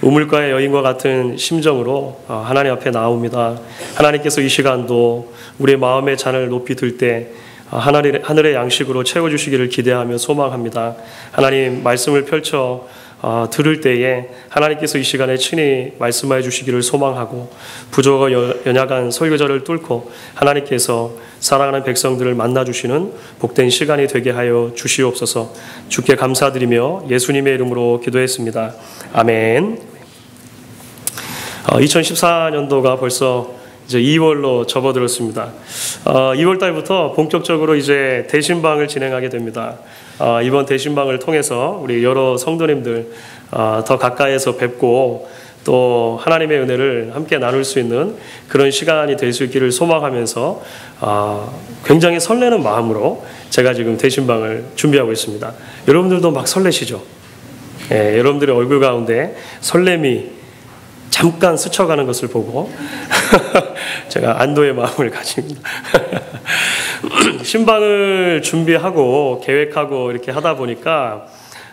우물가의 여인과 같은 심정으로 하나님 앞에 나옵니다. 하나님께서 이 시간도 우리의 마음의 잔을 높이 들 때 하늘의 양식으로 채워주시기를 기대하며 소망합니다. 하나님 말씀을 펼쳐 들을 때에 하나님께서 이 시간에 친히 말씀하여 주시기를 소망하고 부족하고 연약한 설교자를 뚫고 하나님께서 사랑하는 백성들을 만나주시는 복된 시간이 되게 하여 주시옵소서. 주께 감사드리며 예수님의 이름으로 기도했습니다. 아멘. 2014년도가 벌써 이제 2월로 접어들었습니다. 2월 달부터 본격적으로 이제 대신방을 진행하게 됩니다. 이번 대신방을 통해서 우리 여러 성도님들 더 가까이에서 뵙고 또 하나님의 은혜를 함께 나눌 수 있는 그런 시간이 될 수 있기를 소망하면서 굉장히 설레는 마음으로 제가 지금 대신방을 준비하고 있습니다. 여러분들도 막 설레시죠? 예, 여러분들의 얼굴 가운데 설렘이 잠깐 스쳐가는 것을 보고 제가 안도의 마음을 가집니다. 신방을 준비하고 계획하고 이렇게 하다 보니까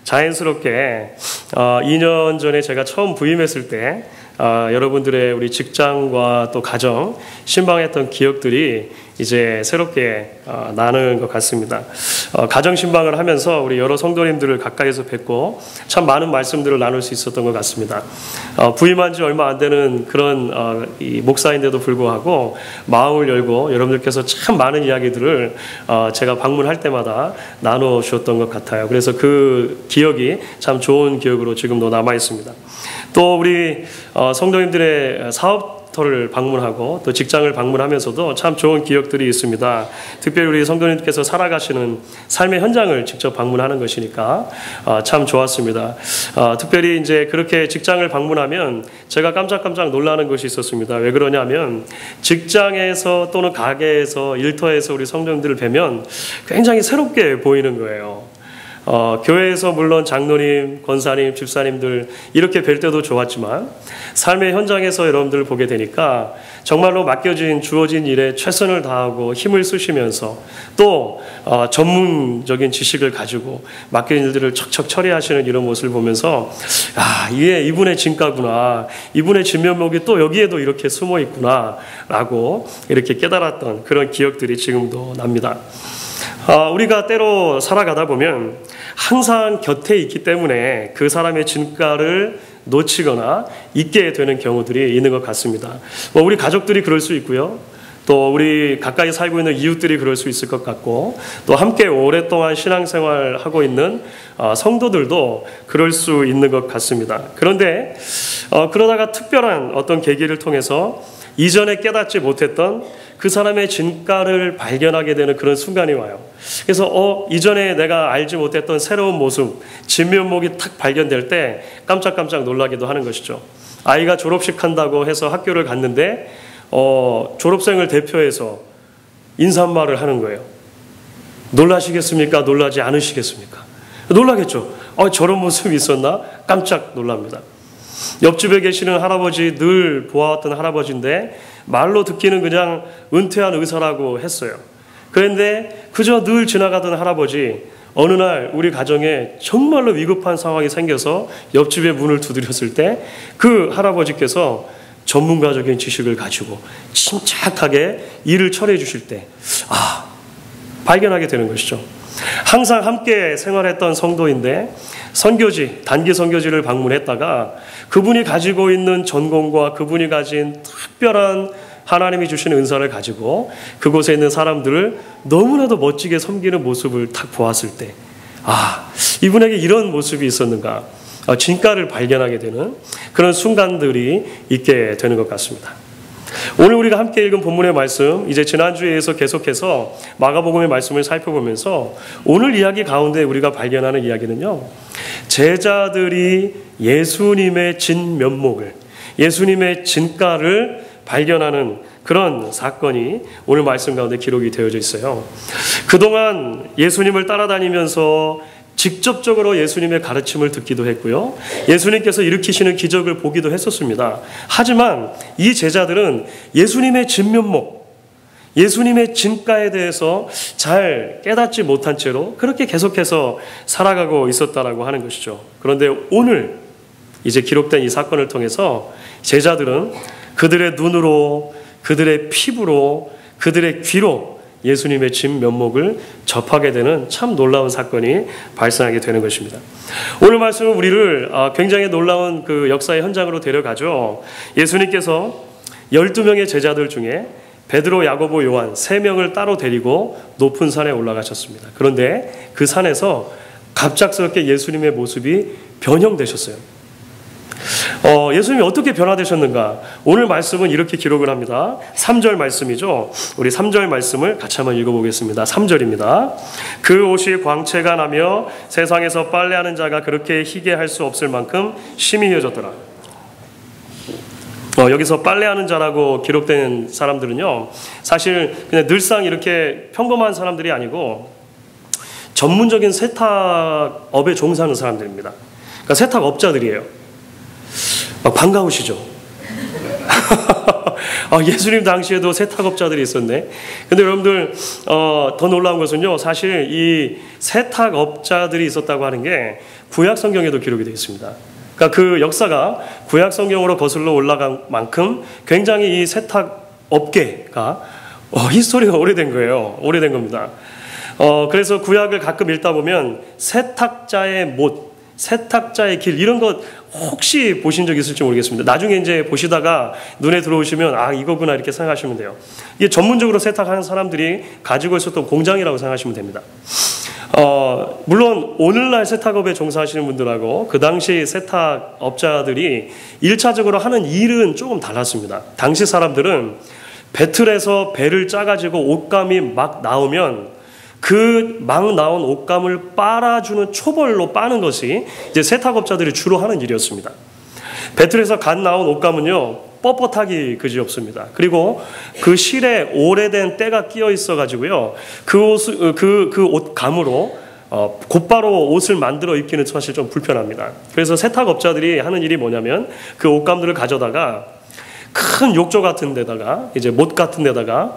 자연스럽게 2년 전에 제가 처음 부임했을 때 여러분들의 우리 직장과 또 가정 신방했던 기억들이 이제 새롭게 나는 것 같습니다. 가정 신방을 하면서 우리 여러 성도님들을 가까이서 뵙고 참 많은 말씀들을 나눌 수 있었던 것 같습니다. 부임한 지 얼마 안 되는 그런 이 목사인데도 불구하고 마음을 열고 여러분들께서 참 많은 이야기들을 제가 방문할 때마다 나눠 주셨던 것 같아요. 그래서 그 기억이 참 좋은 기억으로 지금도 남아 있습니다. 또 우리 성도님들의 사업터를 방문하고 또 직장을 방문하면서도 참 좋은 기억들이 있습니다. 특별히 우리 성도님께서 살아가시는 삶의 현장을 직접 방문하는 것이니까 참 좋았습니다. 특별히 이제 그렇게 직장을 방문하면 제가 깜짝깜짝 놀라는 것이 있었습니다. 왜 그러냐면 직장에서 또는 가게에서 일터에서 우리 성도님들을 뵈면 굉장히 새롭게 보이는 거예요. 교회에서 물론 장로님, 권사님, 집사님들 이렇게 뵐 때도 좋았지만 삶의 현장에서 여러분들을 보게 되니까 정말로 맡겨진 주어진 일에 최선을 다하고 힘을 쓰시면서 또 전문적인 지식을 가지고 맡겨진 일들을 척척 처리하시는 이런 모습을 보면서 이게 이분의 진가구나, 이분의 진면목이 또 여기에도 이렇게 숨어 있구나 라고 이렇게 깨달았던 그런 기억들이 지금도 납니다. 우리가 때로 살아가다 보면 항상 곁에 있기 때문에 그 사람의 진가를 놓치거나 잊게 되는 경우들이 있는 것 같습니다. 우리 가족들이 그럴 수 있고요. 또 우리 가까이 살고 있는 이웃들이 그럴 수 있을 것 같고 또 함께 오랫동안 신앙생활하고 있는 성도들도 그럴 수 있는 것 같습니다. 그런데 그러다가 특별한 어떤 계기를 통해서 이전에 깨닫지 못했던 그 사람의 진가를 발견하게 되는 그런 순간이 와요. 그래서 이전에 내가 알지 못했던 새로운 모습, 진면목이 탁 발견될 때 깜짝깜짝 놀라기도 하는 것이죠. 아이가 졸업식 한다고 해서 학교를 갔는데 졸업생을 대표해서 인사말을 하는 거예요. 놀라시겠습니까? 놀라지 않으시겠습니까? 놀라겠죠. 저런 모습이 있었나? 깜짝 놀랍니다. 옆집에 계시는 할아버지, 늘 보아왔던 할아버지인데 말로 듣기는 그냥 은퇴한 의사라고 했어요. 그런데 그저 늘 지나가던 할아버지, 어느 날 우리 가정에 정말로 위급한 상황이 생겨서 옆집의 문을 두드렸을 때 그 할아버지께서 전문가적인 지식을 가지고 침착하게 일을 처리해 주실 때 발견하게 되는 것이죠. 항상 함께 생활했던 성도인데 선교지, 단기 선교지를 방문했다가 그분이 가지고 있는 전공과 그분이 가진 특별한 하나님이 주시는 은사를 가지고 그곳에 있는 사람들을 너무나도 멋지게 섬기는 모습을 딱 보았을 때 이분에게 이런 모습이 있었는가, 진가를 발견하게 되는 그런 순간들이 있게 되는 것 같습니다. 오늘 우리가 함께 읽은 본문의 말씀, 이제 지난주에 이어서 계속해서 마가복음의 말씀을 살펴보면서 오늘 이야기 가운데 우리가 발견하는 이야기는요, 제자들이 예수님의 진면목을, 예수님의 진가를 발견하는 그런 사건이 오늘 말씀 가운데 기록이 되어져 있어요. 그동안 예수님을 따라다니면서 직접적으로 예수님의 가르침을 듣기도 했고요. 예수님께서 일으키시는 기적을 보기도 했었습니다. 하지만 이 제자들은 예수님의 진면목, 예수님의 진가에 대해서 잘 깨닫지 못한 채로 그렇게 계속해서 살아가고 있었다라고 하는 것이죠. 그런데 오늘 이제 기록된 이 사건을 통해서 제자들은 그들의 눈으로, 그들의 피부로, 그들의 귀로 예수님의 진면목을 접하게 되는 참 놀라운 사건이 발생하게 되는 것입니다. 오늘 말씀은 우리를 굉장히 놀라운 그 역사의 현장으로 데려가죠. 예수님께서 12명의 제자들 중에 베드로, 야고보, 요한 3명을 따로 데리고 높은 산에 올라가셨습니다. 그런데 그 산에서 갑작스럽게 예수님의 모습이 변형되셨어요. 예수님이 어떻게 변화되셨는가? 오늘 말씀은 이렇게 기록을 합니다. 3절 말씀이죠. 우리 3절 말씀을 같이 한번 읽어보겠습니다. 3절입니다. 그 옷이 광채가 나며 세상에서 빨래하는 자가 그렇게 희게 할 수 없을 만큼 심히 휘어졌더라. 여기서 빨래하는 자라고 기록된 사람들은요, 사실 그냥 늘상 이렇게 평범한 사람들이 아니고 전문적인 세탁업에 종사하는 사람들입니다. 그러니까 세탁업자들이에요. 반가우시죠? 예수님 당시에도 세탁업자들이 있었네. 근데 여러분들 더 놀라운 것은요, 사실 이 세탁업자들이 있었다고 하는 게 구약 성경에도 기록이 되어 있습니다. 그러니까 그 역사가 구약 성경으로 거슬러 올라간 만큼 굉장히 이 세탁업계가 히스토리가 오래된 거예요. 오래된 겁니다. 그래서 구약을 가끔 읽다 보면 세탁자의 못, 세탁자의 길, 이런 것 혹시 보신 적 있을지 모르겠습니다. 나중에 이제 보시다가 눈에 들어오시면 이거구나 이렇게 생각하시면 돼요. 이게 전문적으로 세탁하는 사람들이 가지고 있었던 공장이라고 생각하시면 됩니다. 물론 오늘날 세탁업에 종사하시는 분들하고 그 당시 세탁업자들이 1차적으로 하는 일은 조금 달랐습니다. 당시 사람들은 배틀에서 배를 짜가지고 옷감이 막 나오면 그 막 나온 옷감을 빨아주는 초벌로 빠는 것이 이제 세탁업자들이 주로 하는 일이었습니다. 배틀에서 갓 나온 옷감은요, 뻣뻣하기 그지없습니다. 그리고 그 실에 오래된 때가 끼어 있어가지고요, 그 옷감으로 곧바로 옷을 만들어 입기는 사실 좀 불편합니다. 그래서 세탁업자들이 하는 일이 뭐냐면 그 옷감들을 가져다가 큰 욕조 같은 데다가 이제 못 같은 데다가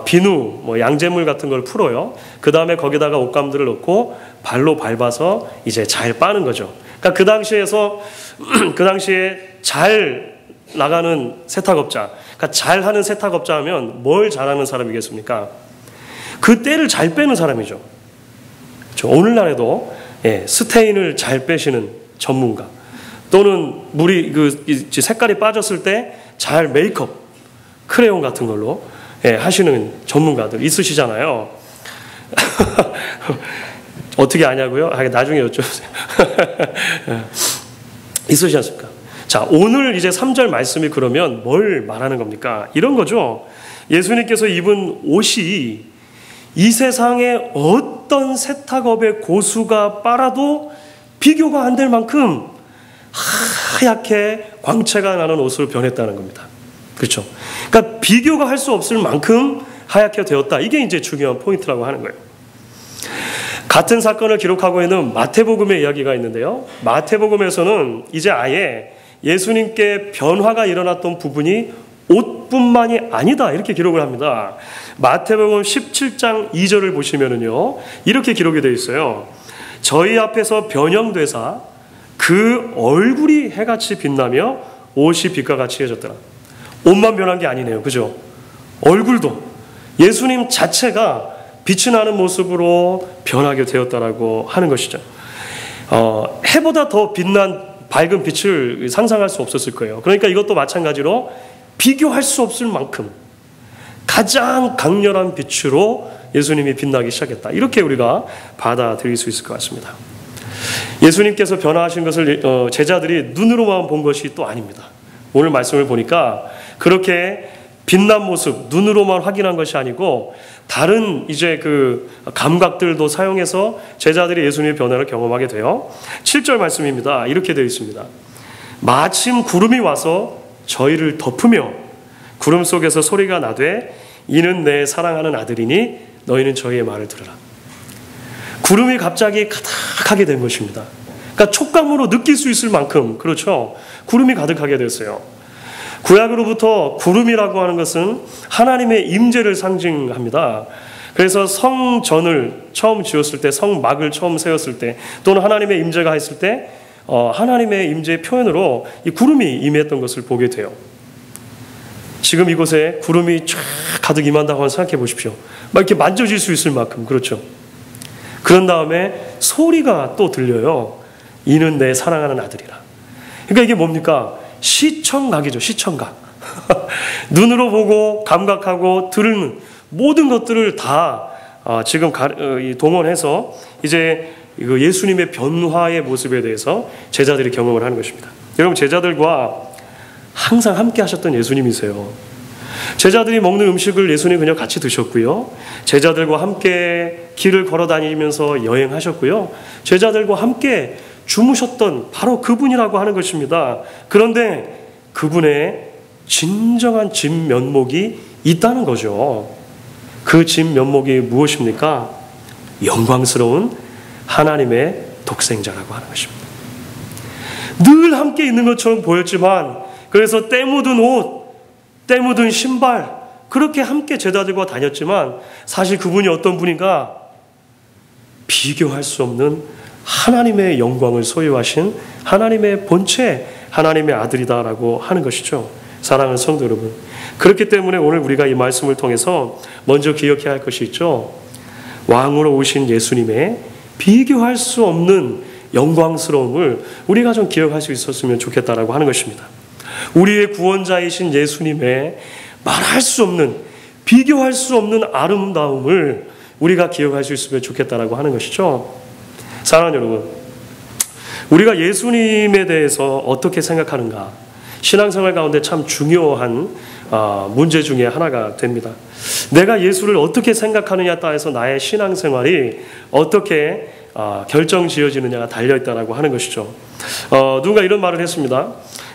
비누, 양잿물 같은 걸 풀어요. 그 다음에 거기다가 옷감들을 넣고 발로 밟아서 이제 잘 빠는 거죠. 그러니까 그 당시에 잘 나가는 세탁업자, 그러니까 잘하는 세탁업자 하면 뭘 잘하는 사람이겠습니까? 그 때를 잘 빼는 사람이죠. 그렇죠? 오늘날에도 스테인을 잘 빼시는 전문가, 또는 물이 색깔이 빠졌을 때 잘 메이크업, 크레용 같은 걸로 하시는 전문가들 있으시잖아요. 어떻게 아냐고요? 나중에 여쭤보세요. 있으시지 않습니까? 자, 오늘 이제 3절 말씀이 그러면 뭘 말하는 겁니까? 이런 거죠. 예수님께서 입은 옷이 이 세상에 어떤 세탁업의 고수가 빨아도 비교가 안 될 만큼 하얗게 광채가 나는 옷으로 변했다는 겁니다. 그렇죠? 그러니까 비교가 할 수 없을 만큼 하얗게 되었다. 이게 이제 중요한 포인트라고 하는 거예요. 같은 사건을 기록하고 있는 마태복음의 이야기가 있는데요. 마태복음에서는 이제 아예 예수님께 변화가 일어났던 부분이 옷뿐만이 아니다, 이렇게 기록을 합니다. 마태복음 17장 2절을 보시면은요, 이렇게 기록이 되어 있어요. 저희 앞에서 변형되사 그 얼굴이 해같이 빛나며 옷이 빛과 같이 해졌더라. 옷만 변한 게 아니네요. 그죠? 얼굴도, 예수님 자체가 빛이 나는 모습으로 변하게 되었다라고 하는 것이죠. 해보다 더 빛난 밝은 빛을 상상할 수 없었을 거예요. 그러니까 이것도 마찬가지로 비교할 수 없을 만큼 가장 강렬한 빛으로 예수님이 빛나기 시작했다. 이렇게 우리가 받아들일 수 있을 것 같습니다. 예수님께서 변화하신 것을 제자들이 눈으로만 본 것이 또 아닙니다. 오늘 말씀을 보니까 그렇게 빛난 모습, 눈으로만 확인한 것이 아니고 다른 이제 그 감각들도 사용해서 제자들이 예수님의 변화를 경험하게 돼요. 7절 말씀입니다. 이렇게 되어 있습니다. 마침 구름이 와서 저희를 덮으며 구름 속에서 소리가 나되 이는 내 사랑하는 아들이니 너희는 저희의 말을 들으라. 구름이 갑자기 가득하게 된 것입니다. 그러니까 촉감으로 느낄 수 있을 만큼, 그렇죠, 구름이 가득하게 됐어요. 구약으로부터 구름이라고 하는 것은 하나님의 임재를 상징합니다. 그래서 성전을 처음 지었을 때, 성막을 처음 세웠을 때, 또는 하나님의 임재가 있을 때 하나님의 임재의 표현으로 이 구름이 임했던 것을 보게 돼요. 지금 이곳에 구름이 쫙 가득 임한다고 생각해 보십시오. 막 이렇게 만져질 수 있을 만큼. 그렇죠. 그런 다음에 소리가 또 들려요. 이는 내 사랑하는 아들이라. 그러니까 이게 뭡니까? 시청각이죠. 시청각. 눈으로 보고 감각하고 들은 모든 것들을 다 지금 동원해서 이제 예수님의 변화의 모습에 대해서 제자들이 경험을 하는 것입니다. 여러분, 제자들과 항상 함께 하셨던 예수님이세요. 제자들이 먹는 음식을 예수님 그냥 같이 드셨고요. 제자들과 함께 길을 걸어 다니면서 여행하셨고요. 제자들과 함께 주무셨던 바로 그분이라고 하는 것입니다. 그런데 그분의 진정한 진면목이 있다는 거죠. 그 진면목이 무엇입니까? 영광스러운 하나님의 독생자라고 하는 것입니다. 늘 함께 있는 것처럼 보였지만, 그래서 때 묻은 옷, 때 묻은 신발, 그렇게 함께 제자들과 다녔지만 사실 그분이 어떤 분인가? 비교할 수 없는 하나님의 영광을 소유하신 하나님의 본체, 하나님의 아들이다라고 하는 것이죠. 사랑하는 성도 여러분, 그렇기 때문에 오늘 우리가 이 말씀을 통해서 먼저 기억해야 할 것이 있죠. 왕으로 오신 예수님의 비교할 수 없는 영광스러움을 우리가 좀 기억할 수 있었으면 좋겠다라고 하는 것입니다. 우리의 구원자이신 예수님의 말할 수 없는, 비교할 수 없는 아름다움을 우리가 기억할 수 있으면 좋겠다라고 하는 것이죠. 사랑하는 여러분, 우리가 예수님에 대해서 어떻게 생각하는가, 신앙생활 가운데 참 중요한 문제 중에 하나가 됩니다. 내가 예수를 어떻게 생각하느냐에 따라서 나의 신앙생활이 어떻게 결정지어지느냐가 달려있다라고 하는 것이죠. 누군가 이런 말을 했습니다.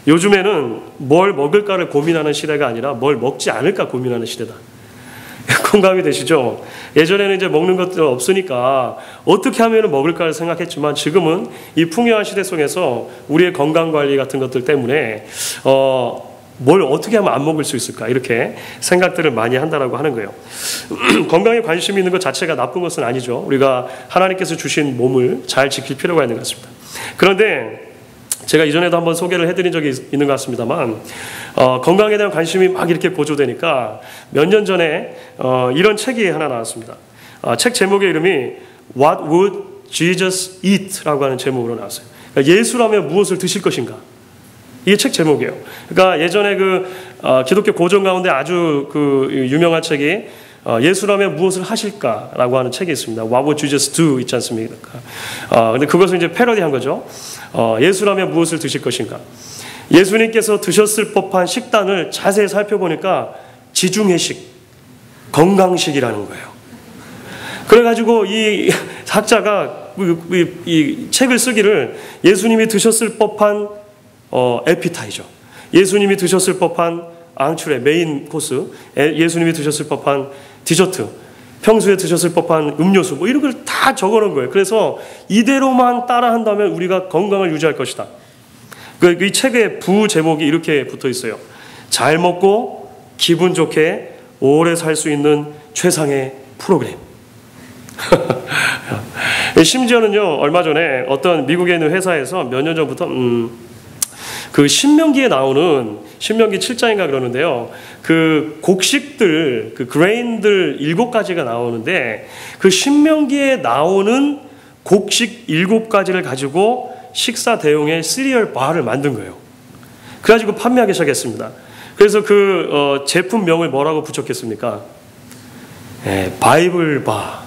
요즘에는 뭘 먹을까를 고민하는 시대가 아니라 뭘 먹지 않을까 고민하는 시대다. 공감이 되시죠? 예전에는 이제 먹는 것들 없으니까 어떻게 하면 먹을까를 생각했지만, 지금은 이 풍요한 시대 속에서 우리의 건강관리 같은 것들 때문에 뭘 어떻게 하면 안 먹을 수 있을까, 이렇게 생각들을 많이 한다라고 하는 거예요. 건강에 관심이 있는 것 자체가 나쁜 것은 아니죠. 우리가 하나님께서 주신 몸을 잘 지킬 필요가 있는 것 같습니다. 그런데 제가 이전에도 한번 소개를 해드린 적이 있는 것 같습니다만, 건강에 대한 관심이 막 이렇게 고조되니까 몇 년 전에 이런 책이 하나 나왔습니다. 책 제목의 이름이 What would Jesus eat? 라고 하는 제목으로 나왔어요. 그러니까 예수라면 무엇을 드실 것인가? 이게 책 제목이에요. 그러니까 예전에 기독교 고전 가운데 아주 유명한 책이 예수라면 무엇을 하실까라고 하는 책이 있습니다. What would Jesus do? 있지 않습니까? 근데 그것을 이제 패러디한 거죠. 예수라면 무엇을 드실 것인가? 예수님께서 드셨을 법한 식단을 자세히 살펴보니까 지중해식, 건강식이라는 거예요. 그래가지고 이 학자가 이 책을 쓰기를 예수님이 드셨을 법한 에피타이저, 예수님이 드셨을 법한 앙추레, 메인 코스, 예수님이 드셨을 법한 디저트, 평소에 드셨을 법한 음료수, 뭐 이런 걸 다 적어놓은 거예요. 그래서 이대로만 따라한다면 우리가 건강을 유지할 것이다. 이 책의 부 제목이 이렇게 붙어 있어요. 잘 먹고 기분 좋게 오래 살 수 있는 최상의 프로그램. 심지어는요, 얼마 전에 어떤 미국에 있는 회사에서 몇 년 전부터 그 신명기에 나오는, 신명기 7장인가 그러는데요, 그 곡식들, 그 그레인들 7가지가 나오는데, 그 신명기에 나오는 곡식 7가지를 가지고 식사 대용의 시리얼 바를 만든 거예요. 그래가지고 판매하기 시작했습니다. 그래서 그 제품명을 뭐라고 붙였겠습니까? 바이블 바.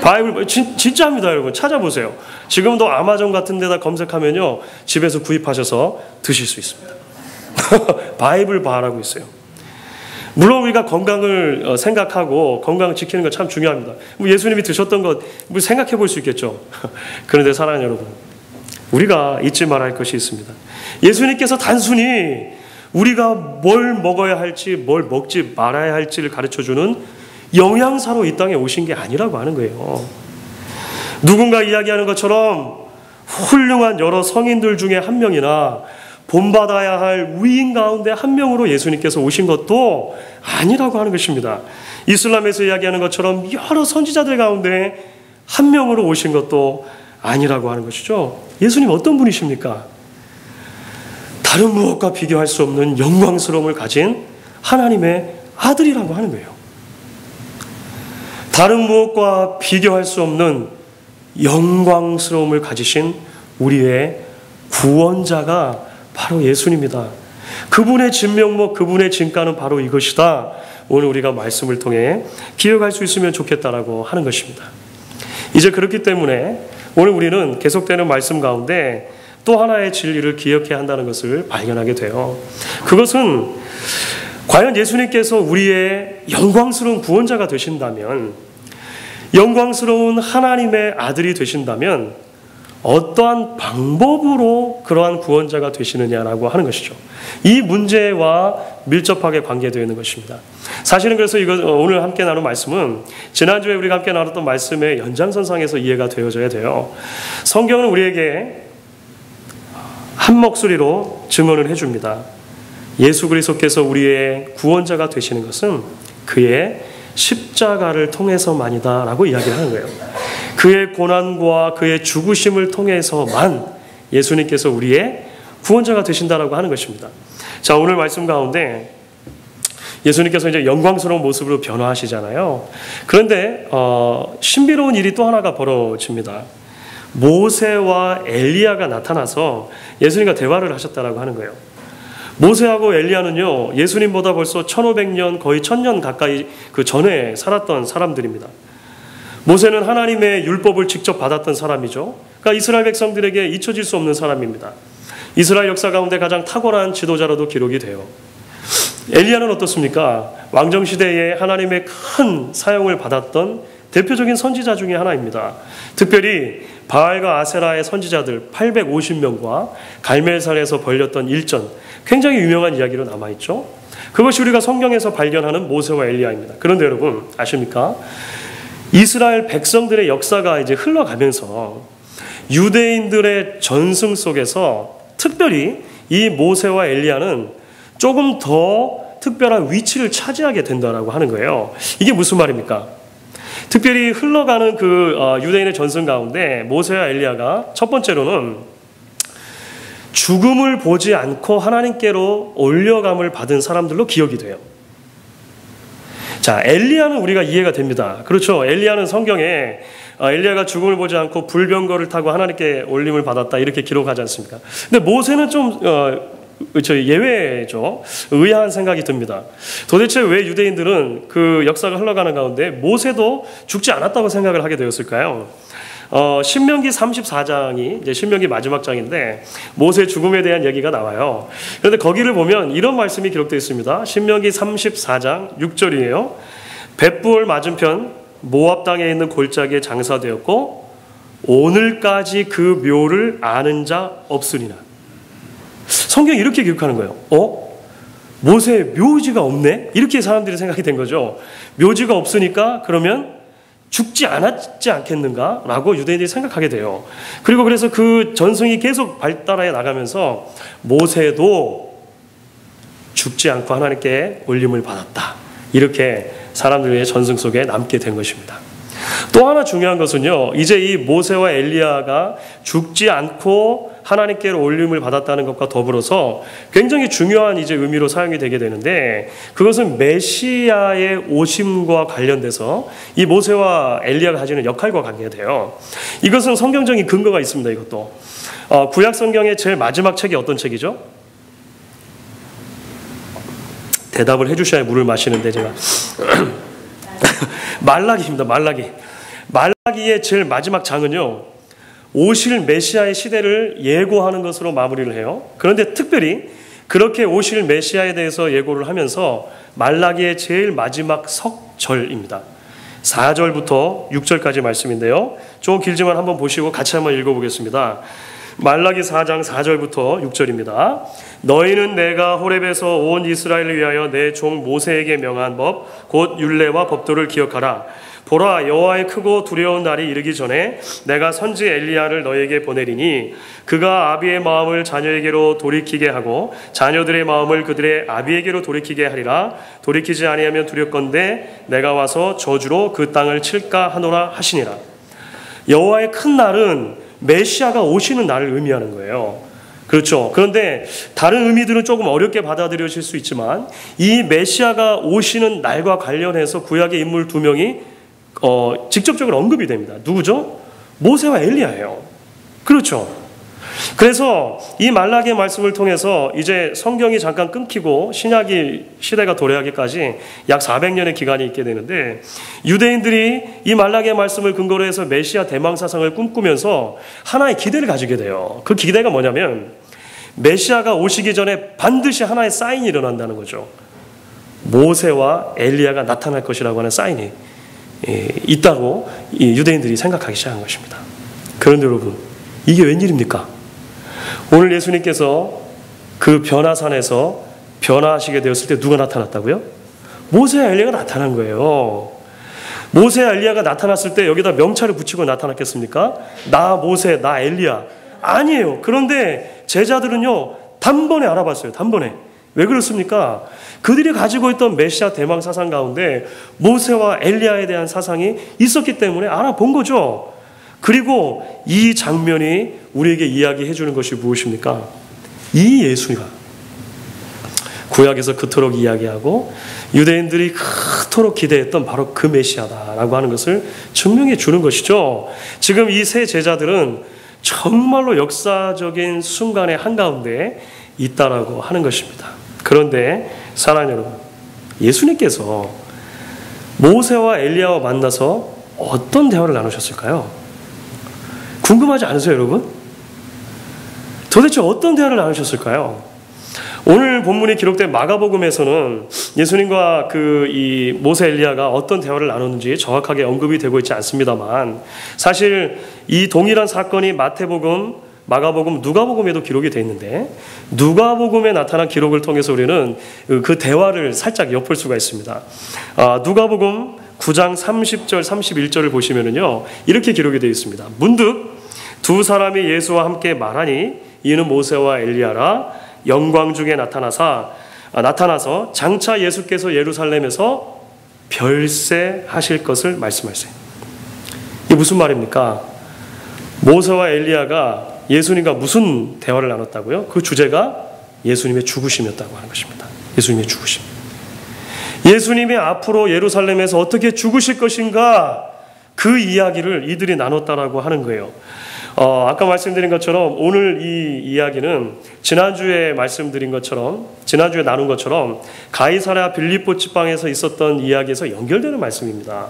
바이블, 진짜입니다, 여러분. 찾아보세요. 지금도 아마존 같은 데다 검색하면요, 집에서 구입하셔서 드실 수 있습니다. 바이블 바라고 있어요. 물론 우리가 건강을 생각하고 건강을 지키는 건 참 중요합니다. 예수님이 드셨던 것 생각해 볼 수 있겠죠. 그런데 사랑하는 여러분, 우리가 잊지 말아야 할 것이 있습니다. 예수님께서 단순히 우리가 뭘 먹어야 할지, 뭘 먹지 말아야 할지를 가르쳐주는 영양사로 이 땅에 오신 게 아니라고 하는 거예요. 누군가 이야기하는 것처럼 훌륭한 여러 성인들 중에 한 명이나 본받아야 할 위인 가운데 한 명으로 예수님께서 오신 것도 아니라고 하는 것입니다. 이슬람에서 이야기하는 것처럼 여러 선지자들 가운데 한 명으로 오신 것도 아니라고 하는 것이죠. 예수님 어떤 분이십니까? 다른 무엇과 비교할 수 없는 영광스러움을 가진 하나님의 아들이라고 하는 거예요. 다른 무엇과 비교할 수 없는 영광스러움을 가지신 우리의 구원자가 바로 예수님입니다. 그분의 진명목, 그분의 진가는 바로 이것이다. 오늘 우리가 말씀을 통해 기억할 수 있으면 좋겠다라고 하는 것입니다. 이제 그렇기 때문에 오늘 우리는 계속되는 말씀 가운데 또 하나의 진리를 기억해야 한다는 것을 발견하게 돼요. 그것은 과연 예수님께서 우리의 영광스러운 구원자가 되신다면, 영광스러운 하나님의 아들이 되신다면 어떠한 방법으로 그러한 구원자가 되시느냐라고 하는 것이죠. 이 문제와 밀접하게 관계되어 있는 것입니다. 사실은 그래서 이거 오늘 함께 나눈 말씀은 지난주에 우리가 함께 나눴던 말씀의 연장선상에서 이해가 되어져야 돼요. 성경은 우리에게 한 목소리로 증언을 해줍니다. 예수 그리스도께서 우리의 구원자가 되시는 것은 그의 십자가를 통해서만이다 라고 이야기를 하는 거예요. 그의 고난과 그의 죽으심을 통해서만 예수님께서 우리의 구원자가 되신다라고 하는 것입니다. 자, 오늘 말씀 가운데 예수님께서 이제 영광스러운 모습으로 변화하시잖아요. 그런데 신비로운 일이 또 하나가 벌어집니다. 모세와 엘리야가 나타나서 예수님과 대화를 하셨다라고 하는 거예요. 모세하고 엘리야는요, 예수님보다 벌써 1500년, 거의 1000년 가까이 그 전에 살았던 사람들입니다. 모세는 하나님의 율법을 직접 받았던 사람이죠. 그러니까 이스라엘 백성들에게 잊혀질 수 없는 사람입니다. 이스라엘 역사 가운데 가장 탁월한 지도자로도 기록이 돼요. 엘리야는 어떻습니까? 왕정시대에 하나님의 큰 사용을 받았던 대표적인 선지자 중에 하나입니다. 특별히 바알과 아세라의 선지자들 850명과 갈멜산에서 벌였던 일전, 굉장히 유명한 이야기로 남아있죠. 그것이 우리가 성경에서 발견하는 모세와 엘리야입니다. 그런데 여러분 아십니까? 이스라엘 백성들의 역사가 이제 흘러가면서 유대인들의 전승 속에서 특별히 이 모세와 엘리야는 조금 더 특별한 위치를 차지하게 된다라고 하는 거예요. 이게 무슨 말입니까? 특별히 흘러가는 그 유대인의 전승 가운데 모세와 엘리야가 첫 번째로는 죽음을 보지 않고 하나님께로 올려감을 받은 사람들로 기억이 돼요. 자, 엘리야는 우리가 이해가 됩니다. 그렇죠. 엘리야는 성경에 엘리야가 죽음을 보지 않고 불병거를 타고 하나님께 올림을 받았다 이렇게 기록하지 않습니까? 근데 모세는 좀 예외죠. 의아한 생각이 듭니다. 도대체 왜 유대인들은 그 역사가 흘러가는 가운데 모세도 죽지 않았다고 생각을 하게 되었을까요? 신명기 34장이 이제 신명기 마지막 장인데 모세 죽음에 대한 얘기가 나와요. 그런데 거기를 보면 이런 말씀이 기록되어 있습니다. 신명기 34장 6절이에요. 벳부올 맞은편 모압 땅에 있는 골짜기에 장사되었고 오늘까지 그 묘를 아는 자 없으리라. 성경이 이렇게 기록하는 거예요. 모세 묘지가 없네? 이렇게 사람들이 생각이 된 거죠. 묘지가 없으니까 그러면 죽지 않았지 않겠는가? 라고 유대인들이 생각하게 돼요. 그리고 그래서 그 전승이 계속 발달해 나가면서 모세도 죽지 않고 하나님께 올림을 받았다. 이렇게 사람들의 전승 속에 남게 된 것입니다. 또 하나 중요한 것은요, 이제 이 모세와 엘리야가 죽지 않고 하나님께로 올림을 받았다는 것과 더불어서 굉장히 중요한 이제 의미로 사용이 되게 되는데, 그것은 메시아의 오심과 관련돼서 이 모세와 엘리야가 가지는 역할과 관계가 돼요. 이것은 성경적인 근거가 있습니다. 이것도 구약 성경의 제일 마지막 책이 어떤 책이죠? 대답을 해주셔야 물을 마시는데 제가 말라기입니다. 말라기의 제일 마지막 장은요, 오실 메시아의 시대를 예고하는 것으로 마무리를 해요. 그런데 특별히 그렇게 오실 메시아에 대해서 예고를 하면서 말라기의 제일 마지막 석절입니다. 4절부터 6절까지 말씀인데요. 좀 길지만 한번 보시고 같이 한번 읽어보겠습니다. 말라기 4장 4절부터 6절입니다. 너희는 내가 호렙에서 온 이스라엘을 위하여 내 종 모세에게 명한 법 곧 율례와 법도를 기억하라. 보라, 여호와의 크고 두려운 날이 이르기 전에 내가 선지 엘리야를 너에게 보내리니 그가 아비의 마음을 자녀에게로 돌이키게 하고 자녀들의 마음을 그들의 아비에게로 돌이키게 하리라. 돌이키지 아니하면 두렵건대 내가 와서 저주로 그 땅을 칠까 하노라 하시니라. 여호와의 큰 날은 메시아가 오시는 날을 의미하는 거예요. 그렇죠. 그런데 다른 의미들은 조금 어렵게 받아들여질 수 있지만 이 메시아가 오시는 날과 관련해서 구약의 인물 두 명이 직접적으로 언급이 됩니다. 누구죠? 모세와 엘리야예요. 그렇죠. 그래서 이 말라기의 말씀을 통해서 이제 성경이 잠깐 끊기고 신약이 시대가 도래하기까지 약 400년의 기간이 있게 되는데, 유대인들이 이 말라기의 말씀을 근거로 해서 메시아 대망사상을 꿈꾸면서 하나의 기대를 가지게 돼요. 그 기대가 뭐냐면 메시아가 오시기 전에 반드시 하나의 사인이 일어난다는 거죠. 모세와 엘리야가 나타날 것이라고 하는 사인이 있다고 이 유대인들이 생각하기 시작한 것입니다. 그런데 여러분, 이게 웬일입니까? 오늘 예수님께서 그 변화산에서 변화하시게 되었을 때 누가 나타났다고요? 모세와 엘리야가 나타난 거예요. 모세와 엘리야가 나타났을 때 여기다 명찰을 붙이고 나타났겠습니까? 나 모세, 나 엘리야. 아니에요. 그런데 제자들은요, 단번에 알아봤어요. 단번에. 왜 그렇습니까? 그들이 가지고 있던 메시아 대망 사상 가운데 모세와 엘리야에 대한 사상이 있었기 때문에 알아본 거죠. 그리고 이 장면이 우리에게 이야기해 주는 것이 무엇입니까? 이 예수가 구약에서 그토록 이야기하고 유대인들이 그토록 기대했던 바로 그 메시아다라고 하는 것을 증명해 주는 것이죠. 지금 이 세 제자들은 정말로 역사적인 순간의 한가운데 있다라고 하는 것입니다. 그런데 사랑하는 여러분, 예수님께서 모세와 엘리야와 만나서 어떤 대화를 나누셨을까요? 궁금하지 않으세요, 여러분? 도대체 어떤 대화를 나누셨을까요? 오늘 본문이 기록된 마가복음에서는 예수님과 이 모세 엘리야가 어떤 대화를 나눴는지 정확하게 언급이 되고 있지 않습니다만, 사실 이 동일한 사건이 마태복음, 마가복음, 누가복음에도 기록이 되어 있는데, 누가복음에 나타난 기록을 통해서 우리는 그 대화를 살짝 엿볼 수가 있습니다. 누가복음 9장 30절, 31절을 보시면은요, 이렇게 기록이 되어 있습니다. 문득 두 사람이 예수와 함께 말하니 이는 모세와 엘리야라. 영광 중에 나타나서 장차 예수께서 예루살렘에서 별세하실 것을 말씀하세요. 이게 무슨 말입니까? 모세와 엘리야가 예수님과 무슨 대화를 나눴다고요? 그 주제가 예수님의 죽으심이었다고 하는 것입니다. 예수님의 죽으심. 예수님이 앞으로 예루살렘에서 어떻게 죽으실 것인가, 그 이야기를 이들이 나눴다라고 하는 거예요. 아까 말씀드린 것처럼 오늘 이 이야기는 지난주에 말씀드린 것처럼, 지난주에 나눈 것처럼 가이사랴 빌립보 지방에서 있었던 이야기에서 연결되는 말씀입니다.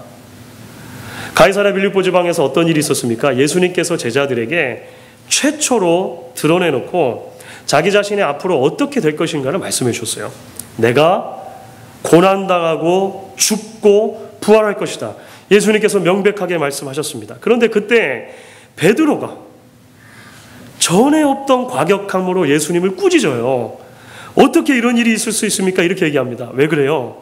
가이사랴 빌립보 지방에서 어떤 일이 있었습니까? 예수님께서 제자들에게 최초로 드러내놓고 자기 자신이 앞으로 어떻게 될 것인가를 말씀해 주셨어요. 내가 고난당하고 죽고 부활할 것이다. 예수님께서 명백하게 말씀하셨습니다. 그런데 그때 베드로가 전에 없던 과격함으로 예수님을 꾸짖어요. 어떻게 이런 일이 있을 수 있습니까? 이렇게 얘기합니다. 왜 그래요?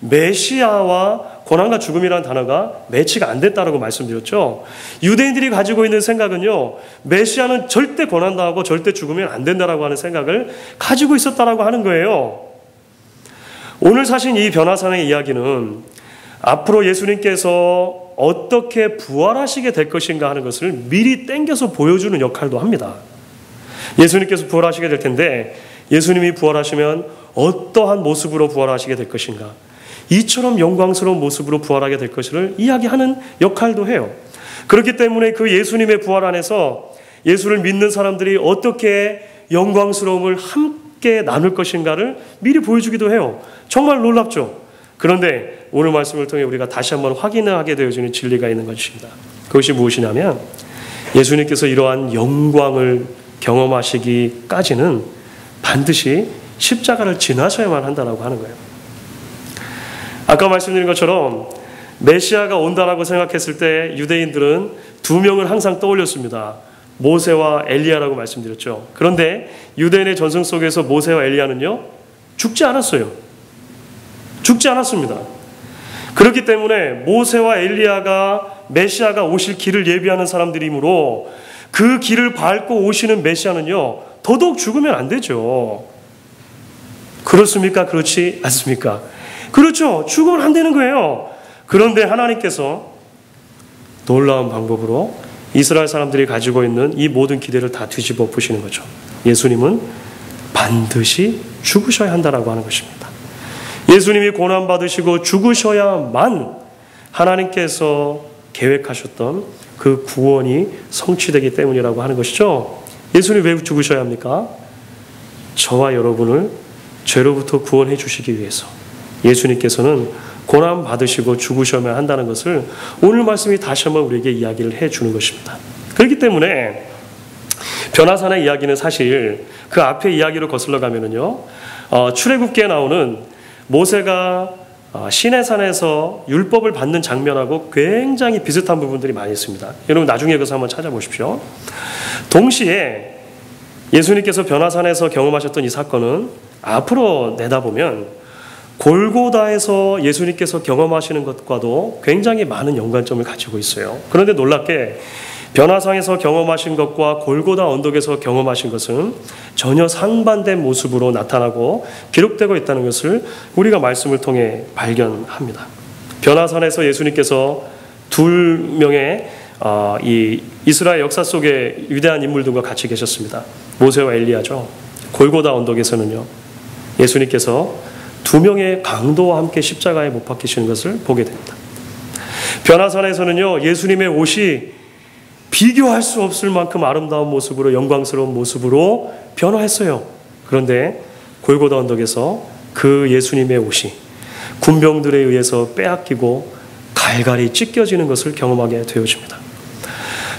메시아와 고난과 죽음이라는 단어가 매치가 안 됐다라고 말씀드렸죠. 유대인들이 가지고 있는 생각은요, 메시아는 절대 고난당하고 절대 죽으면 안 된다라고 하는 생각을 가지고 있었다라고 하는 거예요. 오늘 사실 이 변화산의 이야기는 앞으로 예수님께서 어떻게 부활하시게 될 것인가 하는 것을 미리 땡겨서 보여주는 역할도 합니다. 예수님께서 부활하시게 될 텐데 예수님이 부활하시면 어떠한 모습으로 부활하시게 될 것인가, 이처럼 영광스러운 모습으로 부활하게 될 것을 이야기하는 역할도 해요. 그렇기 때문에 그 예수님의 부활 안에서 예수를 믿는 사람들이 어떻게 영광스러움을 함께 나눌 것인가를 미리 보여주기도 해요. 정말 놀랍죠? 그런데 오늘 말씀을 통해 우리가 다시 한번 확인하게 되어지는 진리가 있는 것입니다. 그것이 무엇이냐면 예수님께서 이러한 영광을 경험하시기까지는 반드시 십자가를 지나셔야만 한다고 하는 거예요. 아까 말씀드린 것처럼 메시아가 온다라고 생각했을 때 유대인들은 두 명을 항상 떠올렸습니다. 모세와 엘리야라고 말씀드렸죠. 그런데 유대인의 전승 속에서 모세와 엘리야는요, 죽지 않았어요. 죽지 않았습니다. 그렇기 때문에 모세와 엘리야가 메시아가 오실 길을 예비하는 사람들이므로 그 길을 밟고 오시는 메시아는요, 더더욱 죽으면 안 되죠. 그렇습니까? 그렇지 않습니까? 그렇죠. 죽으면 안 되는 거예요. 그런데 하나님께서 놀라운 방법으로 이스라엘 사람들이 가지고 있는 이 모든 기대를 다 뒤집어 보시는 거죠. 예수님은 반드시 죽으셔야 한다라고 하는 것입니다. 예수님이 고난받으시고 죽으셔야만 하나님께서 계획하셨던 그 구원이 성취되기 때문이라고 하는 것이죠. 예수님이 왜 죽으셔야 합니까? 저와 여러분을 죄로부터 구원해 주시기 위해서 예수님께서는 고난받으시고 죽으셔야 한다는 것을 오늘 말씀이 다시 한번 우리에게 이야기를 해주는 것입니다. 그렇기 때문에 변화산의 이야기는 사실 그 앞에 이야기로 거슬러 가면은요, 출애굽기에 나오는 모세가 시내산에서 율법을 받는 장면하고 굉장히 비슷한 부분들이 많이 있습니다. 여러분 나중에 그것을 한번 찾아보십시오. 동시에 예수님께서 변화산에서 경험하셨던 이 사건은 앞으로 내다보면 골고다에서 예수님께서 경험하시는 것과도 굉장히 많은 연관점을 가지고 있어요. 그런데 놀랍게 변화산에서 경험하신 것과 골고다 언덕에서 경험하신 것은 전혀 상반된 모습으로 나타나고 기록되고 있다는 것을 우리가 말씀을 통해 발견합니다. 변화산에서 예수님께서 둘 명의 이 이스라엘 역사 속의 위대한 인물들과 같이 계셨습니다. 모세와 엘리야죠. 골고다 언덕에서는요, 예수님께서 두 명의 강도와 함께 십자가에 못 박히시는 것을 보게 됩니다. 변화산에서는요, 예수님의 옷이 비교할 수 없을 만큼 아름다운 모습으로, 영광스러운 모습으로 변화했어요. 그런데 골고다 언덕에서 그 예수님의 옷이 군병들에 의해서 빼앗기고 갈갈이 찢겨지는 것을 경험하게 되어집니다.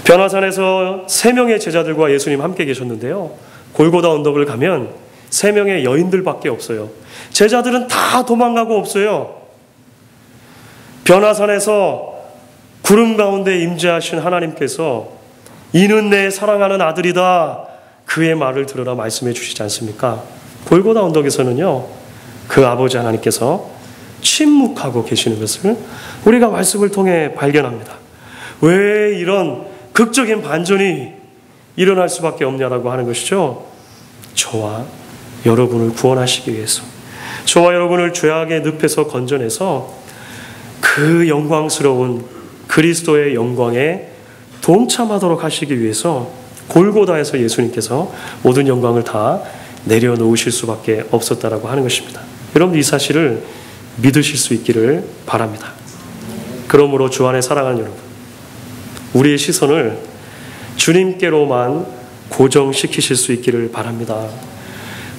변화산에서 3명의 제자들과 예수님 함께 계셨는데요, 골고다 언덕을 가면 3명의 여인들밖에 없어요. 제자들은 다 도망가고 없어요. 변화산에서 구름 가운데 임재하신 하나님께서 이는 내 사랑하는 아들이다, 그의 말을 들으라 말씀해 주시지 않습니까? 골고다 언덕에서는요, 그 아버지 하나님께서 침묵하고 계시는 것을 우리가 말씀을 통해 발견합니다. 왜 이런 극적인 반전이 일어날 수밖에 없냐라고 하는 것이죠. 저와 여러분을 구원하시기 위해서, 저와 여러분을 죄악의 늪에서 건져내서 그 영광스러운 그리스도의 영광에 동참하도록 하시기 위해서 골고다에서 예수님께서 모든 영광을 다 내려놓으실 수밖에 없었다라고 하는 것입니다. 여러분, 이 사실을 믿으실 수 있기를 바랍니다. 그러므로 주 안에 사랑하는 여러분, 우리의 시선을 주님께로만 고정시키실 수 있기를 바랍니다.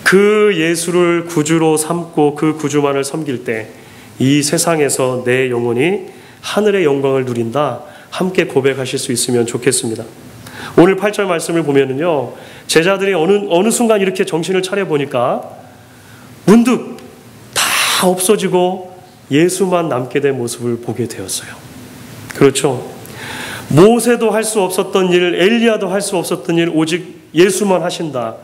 그 예수를 구주로 삼고 그 구주만을 섬길 때 이 세상에서 내 영혼이 하늘의 영광을 누린다, 함께 고백하실 수 있으면 좋겠습니다. 오늘 8절 말씀을 보면은요, 제자들이 어느 순간 이렇게 정신을 차려보니까 문득 다 없어지고 예수만 남게 된 모습을 보게 되었어요. 그렇죠. 모세도 할 수 없었던 일, 엘리야도 할 수 없었던 일, 오직 예수만 하신다.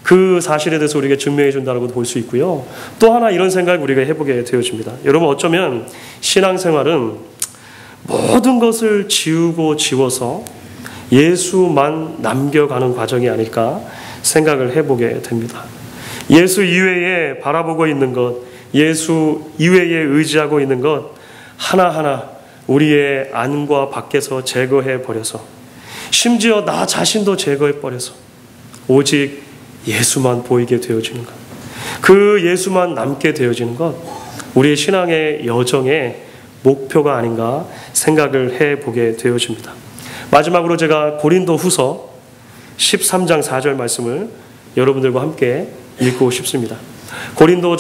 그 사실에 대해서 우리에게 증명해 준다고 볼 수 있고요. 또 하나 이런 생각 우리가 해보게 되어집니다. 여러분, 어쩌면 신앙생활은 모든 것을 지우고 지워서 예수만 남겨가는 과정이 아닐까 생각을 해보게 됩니다. 예수 이외에 바라보고 있는 것, 예수 이외에 의지하고 있는 것 하나하나 우리의 안과 밖에서 제거해 버려서, 심지어 나 자신도 제거해 버려서 오직 예수만 보이게 되어지는 것, 그 예수만 남게 되어지는 것, 우리의 신앙의 여정의 목표가 아닌가 생각을 해보게 되어집니다. 마지막으로 제가 고린도 후서 13장 4절 말씀을 여러분들과 함께 읽고 싶습니다. 고린도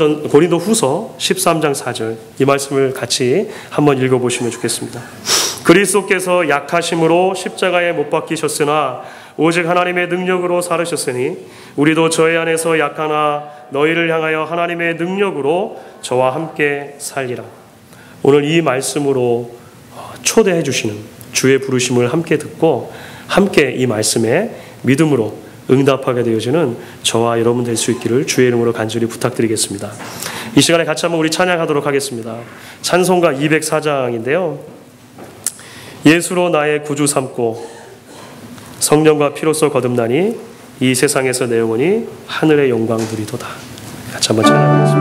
후서 13장 4절, 이 말씀을 같이 한번 읽어보시면 좋겠습니다. 그리스도께서 약하심으로 십자가에 못 박히셨으나 오직 하나님의 능력으로 살으셨으니 우리도 저희 안에서 약하나 너희를 향하여 하나님의 능력으로 저와 함께 살리라. 오늘 이 말씀으로 초대해 주시는 주의 부르심을 함께 듣고 함께 이 말씀에 믿음으로 응답하게 되어지는 저와 여러분 될 수 있기를 주의 이름으로 간절히 부탁드리겠습니다. 이 시간에 같이 한번 우리 찬양하도록 하겠습니다. 찬송가 204장인데요. 예수로 나의 구주 삼고 성령과 피로써 거듭나니 이 세상에서 내 영혼이 하늘의 영광 누리도다. 같이 한번 찬양하겠습니다.